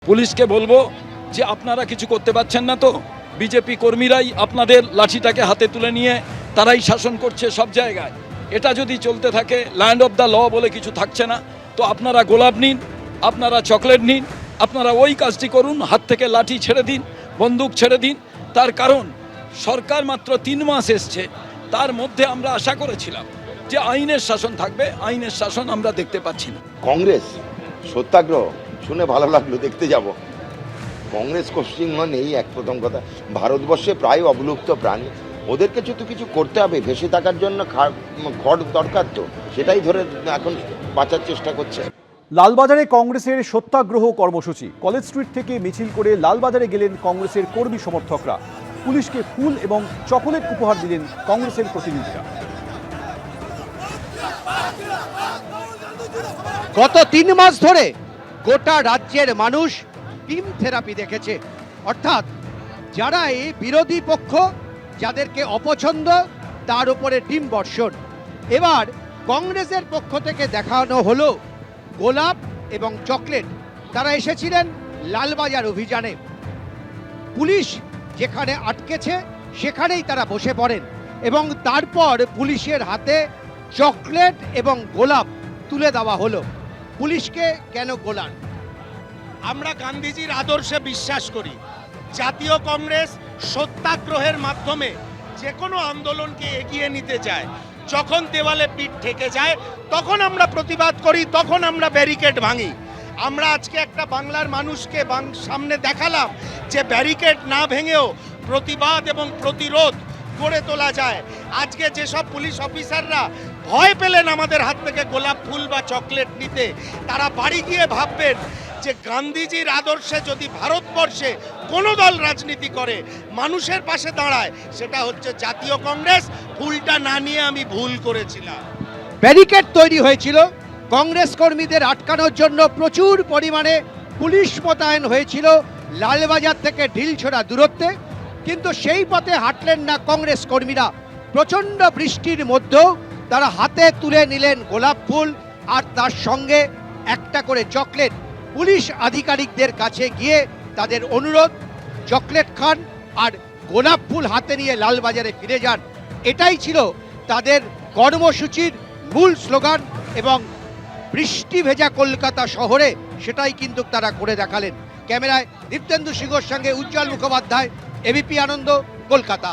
পুলিশকে বলবো যে আপনারা কিছু করতে পারছেন না, তো বিজেপি কর্মীরাই আপনাদের লাঠিটাকে হাতে তুলে নিয়ে তারাই শাসন করছে সব জায়গায়। এটা যদি চলতে থাকে, ল্যান্ড অফ দ্য ল বলে কিছু থাকছে না, তো আপনারা গোলাপ নিন, আপনারা চকলেট নিন, আপনারা ওই কাজটি করুন, হাত থেকে লাঠি ছেড়ে দিন, বন্দুক ছেড়ে দিন। তার কারণ সরকার মাত্র 3 মাস এসছে, তার মধ্যে আমরা আশা করেছিলাম যে আইনের শাসন থাকবে, আইনের শাসন আমরা দেখতে পাচ্ছি না। কংগ্রেস সত্যাগ্রহ শুনে ভালো লাগলো, দেখতে যাব। কংগ্রেস পশ্চিমবঙ্গ নেই, এক প্রথম কথা। ভারতবর্ষে প্রায় অবলুপ্ত প্রাণী, ওদের কিছু করতে হবে, ভেসে থাকার জন্য খড় দরকার, তো সেটাই ধরে এখন বাঁচার চেষ্টা করছে। লালবাজারে কংগ্রেসের সত্যাগ্রহ কর্মসূচি। কলেজ স্ট্রিট থেকে মিছিল করে লালবাজারে গেলেন কংগ্রেসের কর্মী সমর্থকরা। পুলিশকে ফুল এবং চকোলেট উপহার দিলেন কংগ্রেসের প্রতিনিধিরা। গত 3 মাস ধরে গোটা রাজ্যের মানুষ টিম থেরাপি দেখেছে, অর্থাৎ যারা এই বিরোধী পক্ষ, যাদেরকে অপছন্দ, তার উপরে টিম বর্ষণ। এবার কংগ্রেসের পক্ষ থেকে দেখানো হলো গোলাপ এবং চকলেট। তারা এসেছিলেন লালবাজার অভিযানে। পুলিশ যেখানে আটকেছে সেখানেই তারা বসে পড়েন এবং তারপর পুলিশের হাতে চকলেট এবং গোলাপ তুলে দেওয়া হলো। পুলিশকে কেন গোলান? আমরা গান্ধীজির আদর্শে বিশ্বাস করি। জাতীয় কংগ্রেস সত্যাগ্রহের মাধ্যমে যে কোনো আন্দোলনকে এগিয়ে নিতে চায়। যখন দেওয়ালে পিঠ ঠেকে যায় তখন আমরা প্রতিবাদ করি, তখন আমরা ব্যারিকেড ভাঙি। আমরা আজকে একটা বাংলার মানুষকে সামনে দেখালাম যে ব্যারিকেড না ভেঙেও প্রতিবাদ এবং প্রতিরোধ গড়ে তোলা যায়। আজকে যেসব পুলিশ অফিসাররা ভয় পেলেন আমাদের হাত থেকে গোলাপ ফুল বা চকলেট নিতে, তারা বাড়ি গিয়ে ভাববেন যে গান্ধীজির আদর্শে যদি ভারতবর্ষে কোনো দল রাজনীতি করে, মানুষের পাশে দাঁড়ায়, সেটা হচ্ছে জাতীয় কংগ্রেস। ফুলটা না নিয়ে আমি ভুল করেছিলাম। ব্যারিকেড তৈরি হয়েছিল, কংগ্রেস কর্মীদের আটকানোর জন্য প্রচুর পরিমাণে পুলিশ মোতায়েন হয়েছিল লালবাজার থেকে ঢিলছোড়া দূরত্বে, কিন্তু সেই পথে হাঁটলেন না কংগ্রেস কর্মীরা। প্রচণ্ড বৃষ্টির মধ্যেও তারা হাতে তুলে নিলেন গোলাপ ফুল আর তার সঙ্গে একটা করে চকলেট। পুলিশ আধিকারিকদের কাছে গিয়ে তাদের অনুরোধ, চকলেট খান আর গোলাপ ফুল হাতে নিয়ে লালবাজারে ফিরে যান। এটাই ছিল তাদের কর্মসূচির মূল স্লোগান এবং বৃষ্টি ভেজা কলকাতা শহরে সেটাই কিন্তু তারা করে দেখালেন। ক্যামেরায় দীপ্তেন্দু সিংহর সঙ্গে উজ্জ্বল মুখোপাধ্যায়, এবিপি আনন্দ, কলকাতা।